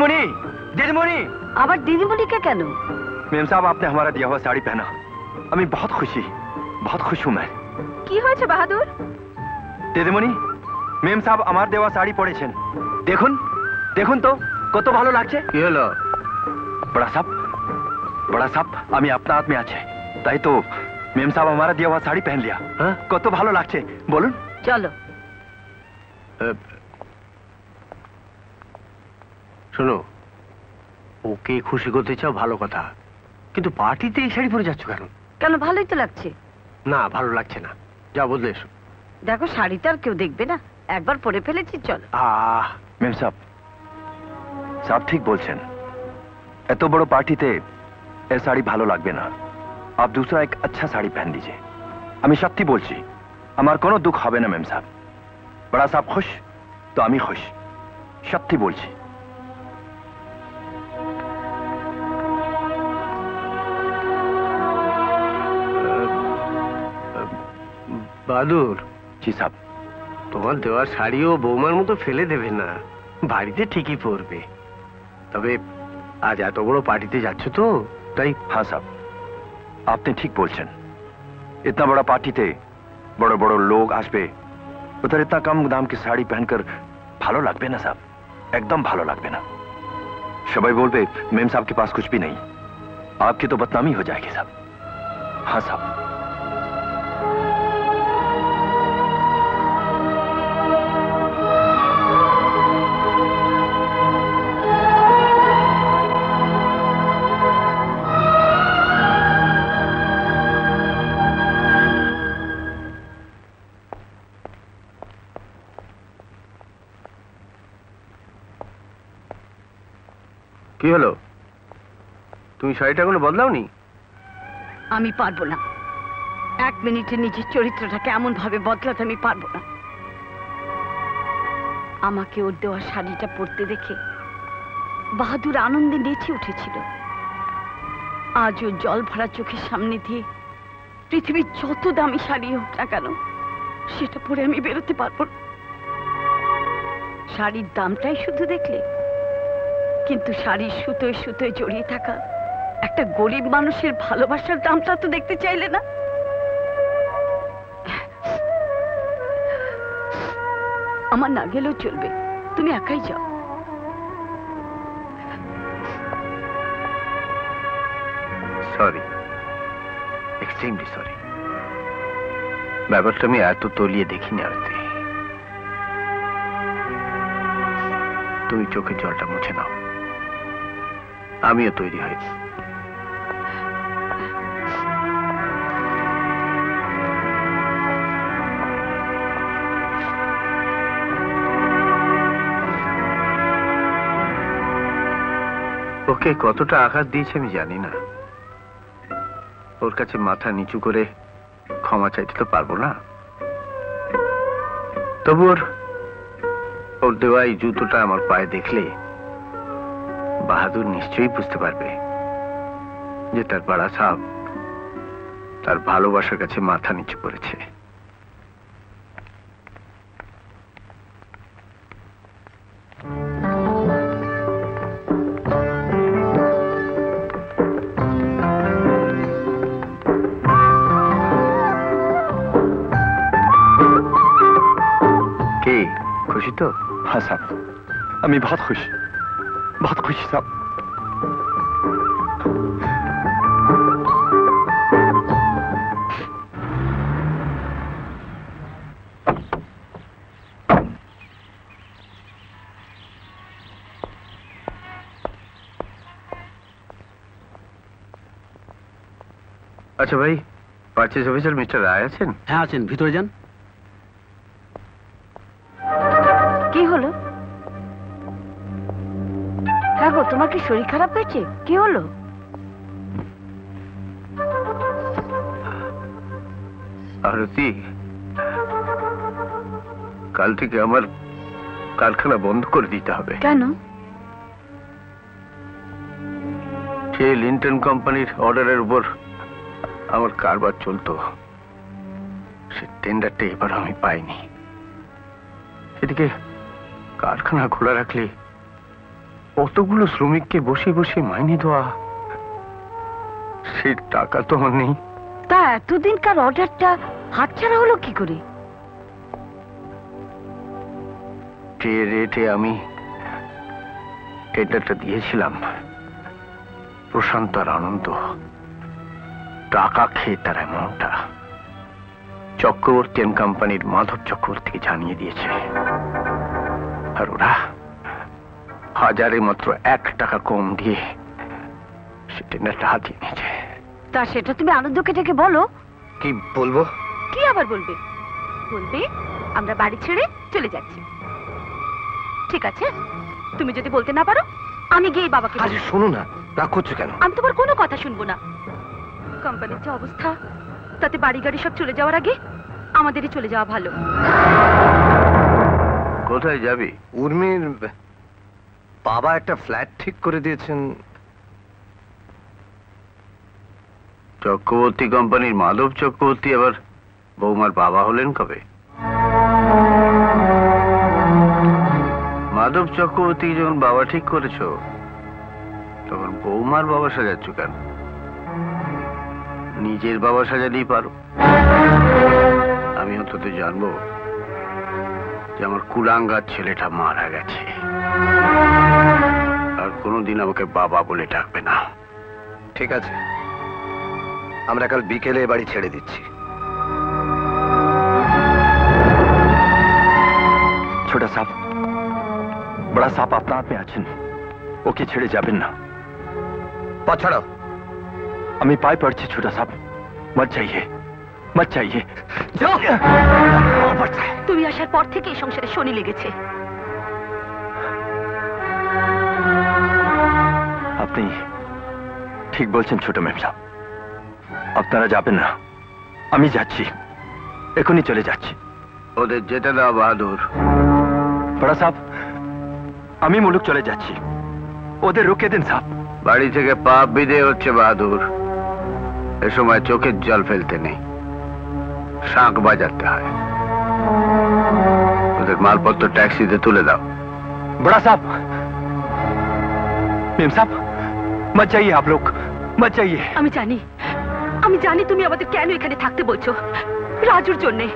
दीदीमुनी, दीदीमुनी। আবার দিদিমণিকে কেন? मेम साहब आपने हमारा दिया हुआ साड़ी पहना, আমি बहुत खुश हूँ मैं। কি হয়েছে বাহাদুর? দিদিমণি, মেম সাহেব আমার দেওয়া শাড়ি পরেছেন, দেখুন দেখুন তো কত ভালো লাগছে। কি হলো? बड़ा साहब আমি আপনার হাত में আছে, তাই তো মেম সাহেব हमारा दिया हुआ শাড়ি पहन लिया। हाँ? কত ভালো লাগছে বলুন। চলো। শোনো, ওকে খুশি করতে চাও ভালো কথা, কিন্তু পার্টিতে এই শাড়ি পরে যাচ্ছ কেন? কেন, ভালোই তো লাগছে। না, ভালো লাগছে না, যা বদলে এসো। দেখো শাড়িটা আর কেউ দেখবে না, একবার পরে ফেলেছি, চলো। মেম সাহেব ঠিক বলছেন, এত বড় পার্টিতে এ শাড়ি ভালো লাগবে না, आप दूसरा एक अच्छा साड़ी पहन लीजिए। আমি সত্যি বলছি, আমার কোনো দুঃখ হবে না মেম সাহেব। बड़ा साहब खुश तो আমি खुश, সত্যি বলছি। বাহাদুর। জি সাহেব। তোমার দেওয়ার শাড়িও বৌমার মতো ফেলে দেবে না, বাড়িতে ঠিকই পরবে। তবে আজ এত বড় পার্টিতে যাচ্ছ তো তাই। हाँ साहब, आपने ठीक बोलছেন, इतना बड़ा पार्टीতে বড় বড় লোক আসবে, उधर इतना कम दाम की साड़ी पहनकर ভালো লাগবে না साहब, एकदम ভালো লাগবে না। সবাই বলবে मेम साहब के पास कुछ भी नहीं, आपकी तो बदनामी हो जाएगी साहब। हाँ साहब। কি হলো, তুমি শাড়িটা এখনো বদলাওনি? আমি পারবো না, এক মিনিটে নিজের চরিত্রটাকে এমন ভাবে বদলাতে আমি পারবো না। আমাকে ওর দেওয়া শাড়িটা পরতে দেখে বাহাদুর আনন্দে নেচে উঠেছিল। আজ ও জল ভরা চোখের সামনে দিয়ে পৃথিবীর যত দামি শাড়ি হোক না কেন, সেটা পরে আমি বেরোতে পারবো না। শাড়ির দামটাই শুধু দেখলে, কিন্তু শাড়ির সুতোয় সুতোয় জড়িয়ে থাকা একটা গরিব মানুষের ভালোবাসার দামটা তো দেখতে চাইলে না। আমার না গেলেও চলবে, তুমি একাই যাও। Sorry, extremely sorry. ব্যাপারটা আমি এত তলিয়ে দেখিনি আরতি। তুমি চোখের জলটা মুছে নাও, আমিও তৈরি হয়েছি। ওকে কতটা আঘাত দিয়েছে আমি জানি না, ওর কাছে মাথা নিচু করে ক্ষমা চাইতে তো পারবো না। তবু ওর দেওয়া এই জুতোটা আমার পায়ে দেখলে বাহাদুর নিশ্চয়ই বুঝতে পারবে যে তার বড়া সাহেব তার ভালোবাসার কাছে মাথা নিচু করেছে। কি খুশি তো? हाँ साहब, আমি बहुत खुश साहब। আচ্ছা ভাই, পারচেজ অফিসার মিস্টার রায় আছেন? হ্যাঁ আছেন, ভিতরে যান। কি হলো? হ্যাঁ গো, তোমার কি শরীর খারাপ হয়েছে? কি হলো? আরতি, কাল থেকে আমার কারখানা বন্ধ করে দিতে হবে। কেন? সে লিন্টন কোম্পানির অর্ডারের উপর আমার কারবার চলতো, সে টেন্ডারটা এবার আমি পাইনি। এদিকে কারখানা খোলা রাখলে কতগুলো শ্রমিককে বসে বসে মাইনে দেওয়া, সে টাকা তো আমার নেই। তা এতদিনকার অর্ডারটা হাতছাড়া হলো কি করে? যে রেটে আমি টেন্ডারটা দিয়েছিলাম, প্রশান্ত আর আনন্দ টাকা খেয়ে তার অ্যামাউন্টটা চক্রবর্তী অ্যান্ড কোম্পানির মাধব চক্রবর্তীকে জানিয়ে দিয়েছে। আর ওরা হাজারে মাত্র 1 টাকা কম দিয়ে সে টেন্ডারটা হাতিয়ে নিয়েছে। তা সেটা তুমি আনন্দকে ডেকে বলো। কি বলবো? কি আবার বলবে? বলবে আমরা বাড়ি ছেড়ে চলে যাচ্ছি। ঠিক আছে, তুমি যদি বলতে না পারো আমি গিয়ে বাবাকে বলবো। আরে শোনো না, রাগ করছো কেন? আমি তোমার কোনো কথা শুনবো না। কোম্পানির যে অবস্থা, তাতে বাড়ি গাড়ি সব চলে যাওয়ার আগে আমাদেরই চলে যাওয়া ভালো। কোথায় যাবি? উর্মির বাবা একটা ফ্ল্যাট ঠিক করে দিয়েছেন। চক্রবর্তী কোম্পানির মাধব চক্রবর্তী আবার বৌমার বাবা হলেন কবে? মাধব চক্রবর্তী যখন বাবা ঠিক করেছো, তখন বৌমার বাবা সাজাচ্ছ কেন? নিজের বাবা সাজালেই পারো। আমি অন্তত জানবো যে আমার কুলাঙ্গার ছেলেটা মারা গেছে, আর কোনোদিন আমাকে বাবা বলে ডাকবে না। ঠিক আছে, আমরা কাল বিকেলে বাড়ি ছেড়ে দিচ্ছি। ছোটা সাপ, বড়া সাপ আপনা আপনি আছেন, ওকে ছেড়ে যাবেন না। পথ ছাড়ো। আমি পায়ে পড়ছি ছোটা সাপ, মত যাইয়ে, মত যাইয়ে। তুমি আসার পর থেকে এই সংসারে শনি লেগেছে। আপনি ঠিক বলছেন ছোট ম্যাম সাহেব, আপনারা যাবেন না, আমি যাচ্ছি, এখনই চলে যাচ্ছি। ওদের যেতে দাও বাহাদুর। বড়া সাহেব, আমি মুলুক চলে যাচ্ছি, ওদের রুকে দিন সাহেব। বাড়ি থেকে পাপ বিদেয় হচ্ছে বাহাদুর, এ সময় চোখের জল ফেলতে নেই, শাঁখ বাজাতে হয়। ওদের মালপত্র ট্যাক্সিতে তুলে দাও। बड़ा साहब, मेम साहब, मत जाइए आप लोग, मत जाइए। আমি জানি তুমি আমাদের কেন এখানে থাকতে বলছো। রাজুর জন্যে।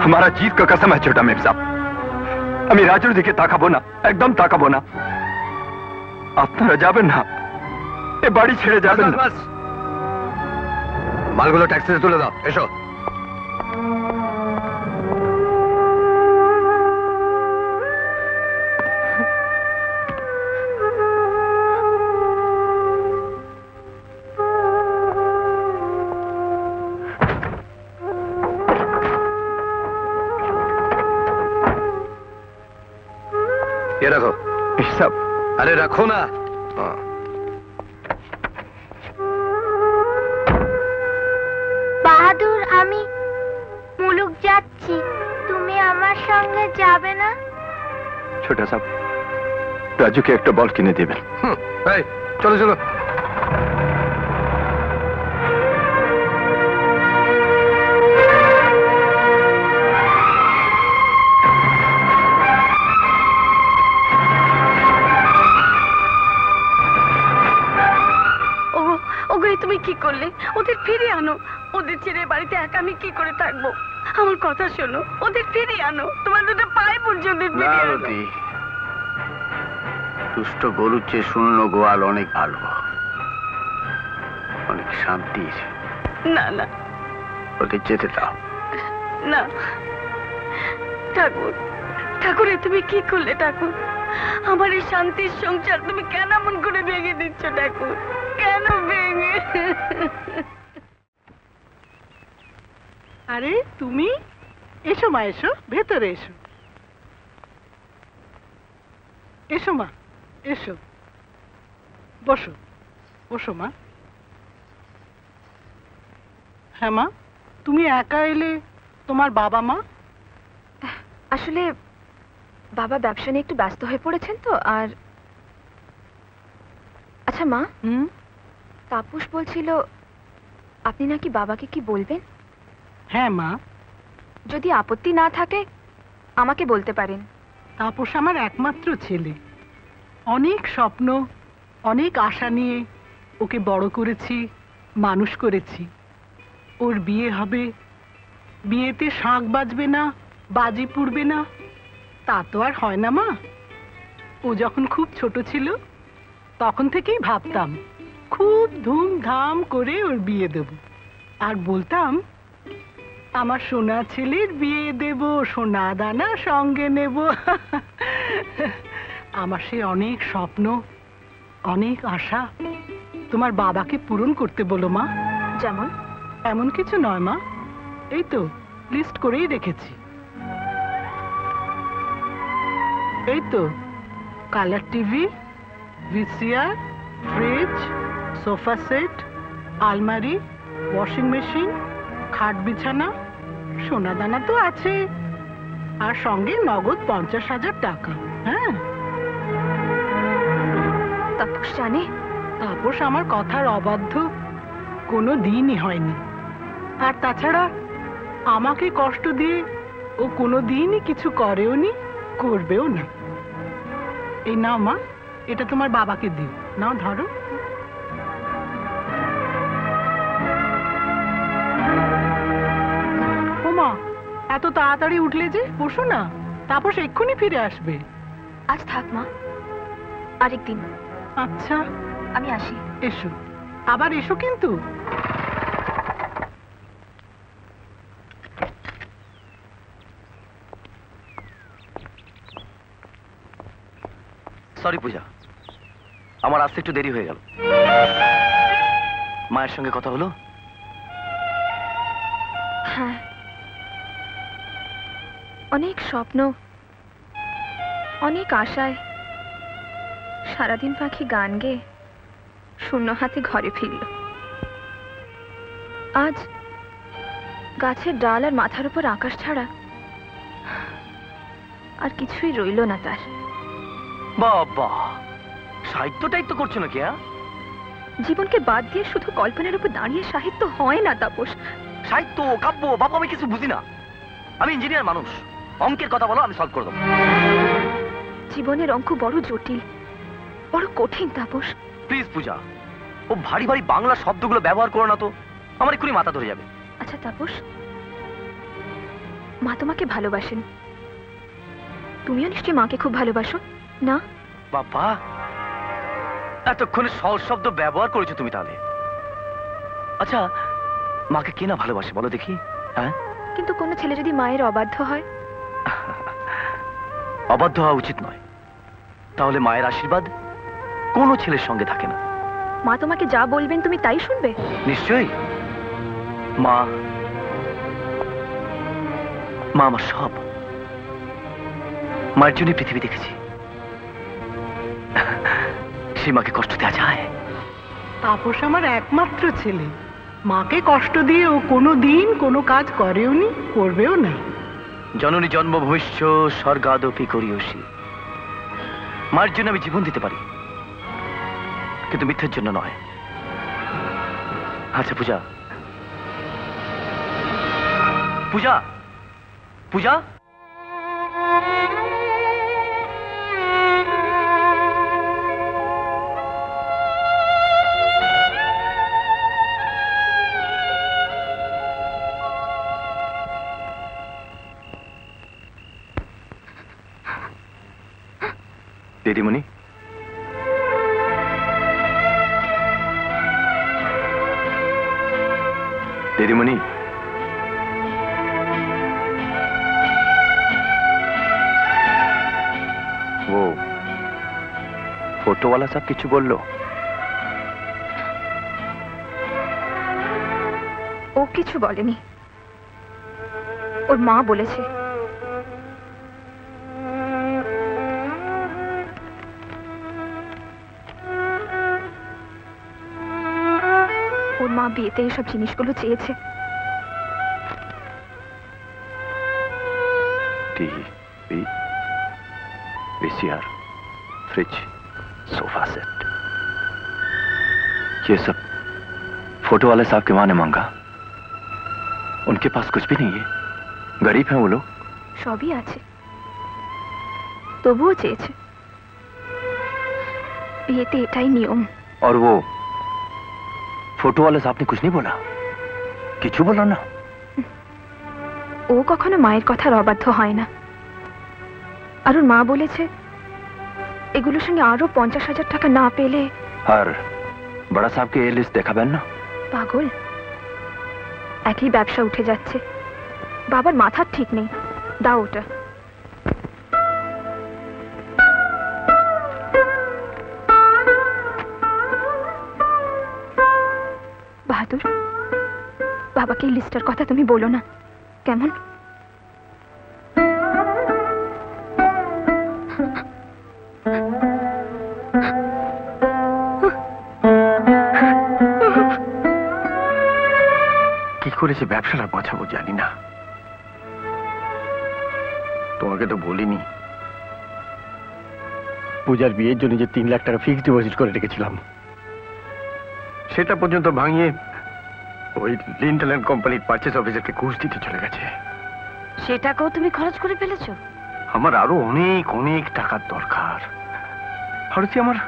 हमारा जीत का कसम है छोटा मेम साहब, আমি রাজুর দিকে তাকাবো না, একদম তাকাবো না। আপনারা যাবেন না, এ বাড়ি ছেড়ে যাবেন না। মালগুলো ট্যাক্সিতে তুলে দাও, এসো। ये रखो। सब अरे रखो ना। বাহাদুর, আমি মুলুক যাচ্ছি, তুমি আমার সঙ্গে যাবে না? छोटा साहब, राजू के एक बॉल किने देवें। এই, চলো চলো। তুমি কি করলে? ওদের ফিরে আনো। ওদের ছেড়ে বাড়িতে একা আমি কি করে থাকবো? আমার কথা শোনো, ওদের ফিরে আনো। তোমার দুটো পায়ে পড়ছে, ওদের ফিরে আনো। দুষ্ট গরুর চেয়ে শূন্য গোয়াল অনেক ভালো, অনেক শান্তির। না না, ওদের যেতে দাও। না ঠাকুর, ঠাকুর, তুমি কি করলে ঠাকুর? আমার এই শান্তির সংসার তুমি কেন এমন করে ভেঙে দিচ্ছ ঠাকুর? কেন ভেঙে? আরে তুমি এসো মা, এসো ভেতরে এসো। এসো মা, এসো, বসো বসো মা। হ্যাঁ মা, তুমি একা এলে, তোমার বাবা মা? আসলে বাবা ব্যবসা নিয়ে একটু ব্যস্ত হয়ে পড়েছেন তো। আর আচ্ছা মা, তাপস বলছিল আপনি নাকি বাবাকে কি বলবেন? হ্যাঁ মা। যদি আপত্তি না থাকে আমাকে বলতে পারেন। তাপস আমার একমাত্র ছেলে। অনেক স্বপ্ন, অনেক আশা নিয়ে ওকে বড় করেছি, মানুষ করেছি। ওর বিয়ে হবে, বিয়েতে শাঁখ বাজবে না, বাজি পুড়বে না, তা তো আর হয় না মা। ও যখন খুব ছোট ছিল তখন থেকেই ভাবতাম খুব ধুমধাম করে ওর বিয়ে দেব, আর বলতাম আমার সোনা ছেলের বিয়ে দেব, সোনা দানা সঙ্গে নেব। আমার সে অনেক স্বপ্ন, অনেক আশা তোমার বাবাকে পূরণ করতে বলো মা। যেমন? এমন কিছু নয় মা, এই তো লিস্ট করেই রেখেছি। এই তো colour TV, VCR, fridge, sofa set, আলমারি, ওয়াশিং মেশিন, খাট বিছানা, সোনা দানা তো আছে, আর সঙ্গে নগদ 50,000 টাকা। হ্যাঁ, তাপস জানে? তাপস আমার কথার অবাধ্য কোনো দিনই হয়নি। আর তাছাড়া আমাকে কষ্ট দিয়ে ও কোনো দিনই কিছু করেও নি, করবেও না। এই নাও মা, এটা তোমার বাবাকে দিও, নাও ধরো। ও মা, এত তাড়াতাড়ি উঠলে যে, বসো না, তাপস এক্ষুনি ফিরে আসবে। আজ থাক মা, আরেকদিন। আচ্ছা, আমি আসি। এসো, আবার এসো কিন্তু। সরি পূজা, আমার আসতে একটু দেরি হয়ে গেল। মায়ের সঙ্গে কথা হলো? হ্যাঁ, অনেক স্বপ্ন, অনেক আশায় সারাদিন পাখি গান গেয়ে শূন্য হাতে ঘরে ফিরল। আজ গাছের ডাল আর মাথার উপর আকাশ ছাড়া আর কিছুই রইল না তার। বাবা, সাহিত্যটাই তো করছো নাকি? জীবনকে বাদ দিয়ে শুধু কল্পনার উপর দাঁড়িয়ে সাহিত্য হয় না তাপস। সাহিত্য, কাব্য, বাবা আমি কিছু বুঝি না। আমি ইঞ্জিনিয়ার মানুষ, অঙ্কের কথা বলো, আমি সলভ করে দেবো। জীবনের অঙ্ক বড় জটিল, বড় কঠিন তাপস। প্লিজ পূজা, ও ভারী ভারী বাংলা শব্দগুলো ব্যবহার করো না তো, আমার এক্ষুনি মাথা ধরে যাবে। আচ্ছা তাপস, মা তোমাকে ভালোবাসেন, তুমিও নিশ্চয়ই মাকে খুব ভালোবাসো না? বাবা, এতক্ষণে সহজ শব্দ ব্যবহার করেছো তুমি তাহলে। আচ্ছা, মাকে কে না ভালোবাসে বলো দেখি? হ্যাঁ, কিন্তু কোনো ছেলে যদি মায়ের অবাধ্য হয়? অবাধ্য হওয়া উচিত নয়, তাহলে মায়ের আশীর্বাদ কোনো ছেলের সঙ্গে থাকে না। মা তোমাকে যা বলবেন তুমি তাই শুনবে? নিশ্চয়ই। মা মা আমার সব। মায়ের জন্য পৃথিবী দেখেছি, সে মাকে কষ্ট দেওয়া যায়? তাপস আমার একমাত্র ছেলে, মাকে কষ্ট দিয়ে ও কোনো দিন কোনো কাজ করেও নি, করবেও না। জননী জন্ম ভবিষ্য স্বর্গাদপি করিয়সী। মায়ের জন্য আমি জীবন দিতে পারি, কিন্তু মিথ্যের জন্য নয়। আচ্ছা পূজা, পূজা, পূজা, দিদিমণি, দিদিমণি, वो फोटो वाला सब কিছু বললো? ও কিছু বলেনি, ওর মা বলেছে। ওর মা বিয়েতে এইসব জিনিসগুলো চেয়েছে। TV, VCR, fridge, sofa set, ये सब फोटो वाले साहब की मां ने मांगा। उनके पास कुछ भी नहीं है, गरीब हैं वो लोग। সবই আছে, তবুও চেয়েছে। বিয়েতে এটাই নিয়ম। और वो फोटो वाले साहब ने कुछ नहीं बोला? किच्छु बोला ना? ও কখনো মায়ের কথার অবাধ্য হয় না। আর ওর মা বলেছে এগুলোর সঙ্গে আরো 50,000 টাকা না পেলে। और बड़ा साहब के ये लिस्ट देखा बेन ना? পাগল, একই ব্যবসা উঠে যাচ্ছে। বাবার মাথার ঠিক নেই। দাও ওটা। বাহাদুর, বাবাকে এই লিস্টের কথা তুমি বলো না, কেমন? কি করে যে ব্যবসাটা বাঁচাবো জানি না। তোমাকে তো বলিনি, পূজার বিয়ের জন্য যে 3 লাখ টাকা ফিক্সড ডিপোজিট করে রেখেছিলাম, সেটা পর্যন্ত ভাঙিয়ে ওই লিন্টেল এন্ড কোম্পানির পারচেজ অফিসারকে ঘুষ দিতে চলে গেছে। সেটাকেও তুমি খরচ করে ফেলেছো? আমার আরো অনেক অনেক টাকার দরকার। হরসি, আমার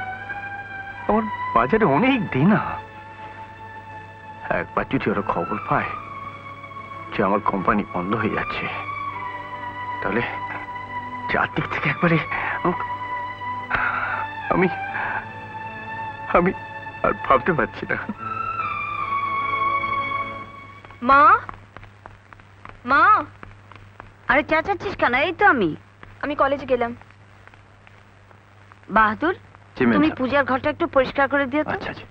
বাজারে অনেক দেনা। একবার যদি ওরা খবর পায় যে আমার কোম্পানি বন্ধ হয়ে যাচ্ছে, তাহলে চারদিক থেকে একবারে আমি আমি আর ভাবতে পারছি না। মা, মা, আরে চেঁচাচ্ছিস কেন? এই তো আমি কলেজে গেলাম। বাহাদুর, जी मैम তুমি साहब। পূজার ঘরটা একটু পরিষ্কার করে দিও তো। अच्छा जी।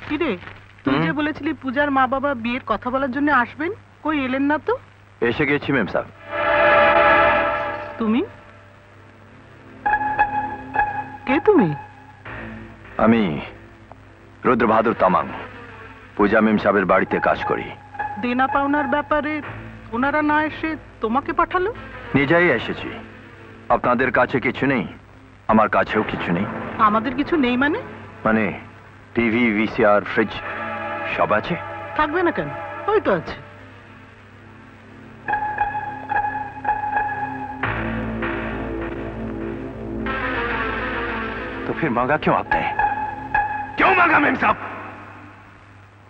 কিরে, তুই যে বলেছিলি পূজার মা বাবা বিয়ের কথা বলার জন্য আসবেন, কই এলেন না তো? এসে গেছি ম্যাম সাহেব। তুমি কে? তুমি? আমি রুদ্র বাহাদুর তামাং, পূজা ম্যাম সাহেবের বাড়িতে কাজ করি। দেনা পাওনার ব্যাপারে ওনারা না এসে তোমাকে পাঠালো? নিজেই এসেছি। আপনাদের কাছে কিছু নেই, আমার কাছেও কিছু নেই। আমাদের কিছু নেই মানে? মানে টিভি, ভিসিআর, ফ্রিজ সব আছে। থাকবে না কেন? ওই তো আছে। तो फिर मांगा क्यों आपने? क्यों मांगा मेम साहब?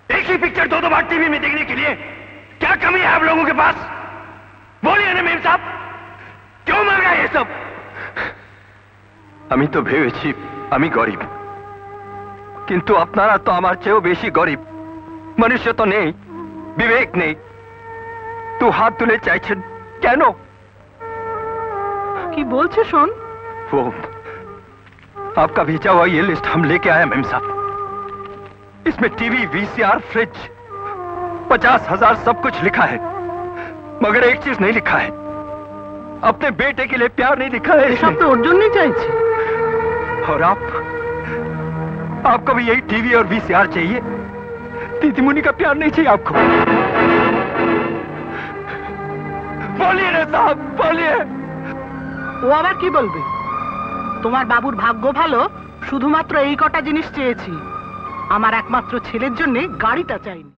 एक ही पिक्चर 2 बार टीवी में देखने के लिए क्या कमी है आप लोगों के पास? बोलिए ना मेम साहब, क्यों मांगा ये सब? আমি তো ভেবেছি আমি গরিব, কিন্তু আপনারা তো আমার চেয়েও বেশি গরিব। মনুষ্য তো নেই, বিবেক নেই, তো হাত তুলে চাইছেন কেন? কি বলছে শোন। वो आपका भेजा हुआ ये लिस्ट हम लेके आए मेम साहब। इसमें टीवी, वीसीआर, फ्रिज 50,000 सब कुछ लिखा है, मगर एक चीज नहीं लिखा है, अपने बेटे के लिए प्यार नहीं लिखा है এসব তো ওর জন্যই চাইছে। और आपको भी यही टीवी और वीसीआर चाहिए? दीदी मुनि का प्यार नहीं चाहिए आपको? बोलिए ना साहब, बोलिए। ও আবার কি বলবে? তোমার বাবুর ভাগ্য ভালো, শুধুমাত্র এই কটা জিনিস চেয়েছি। আমার একমাত্র ছেলের জন্য গাড়িটা চাইনি।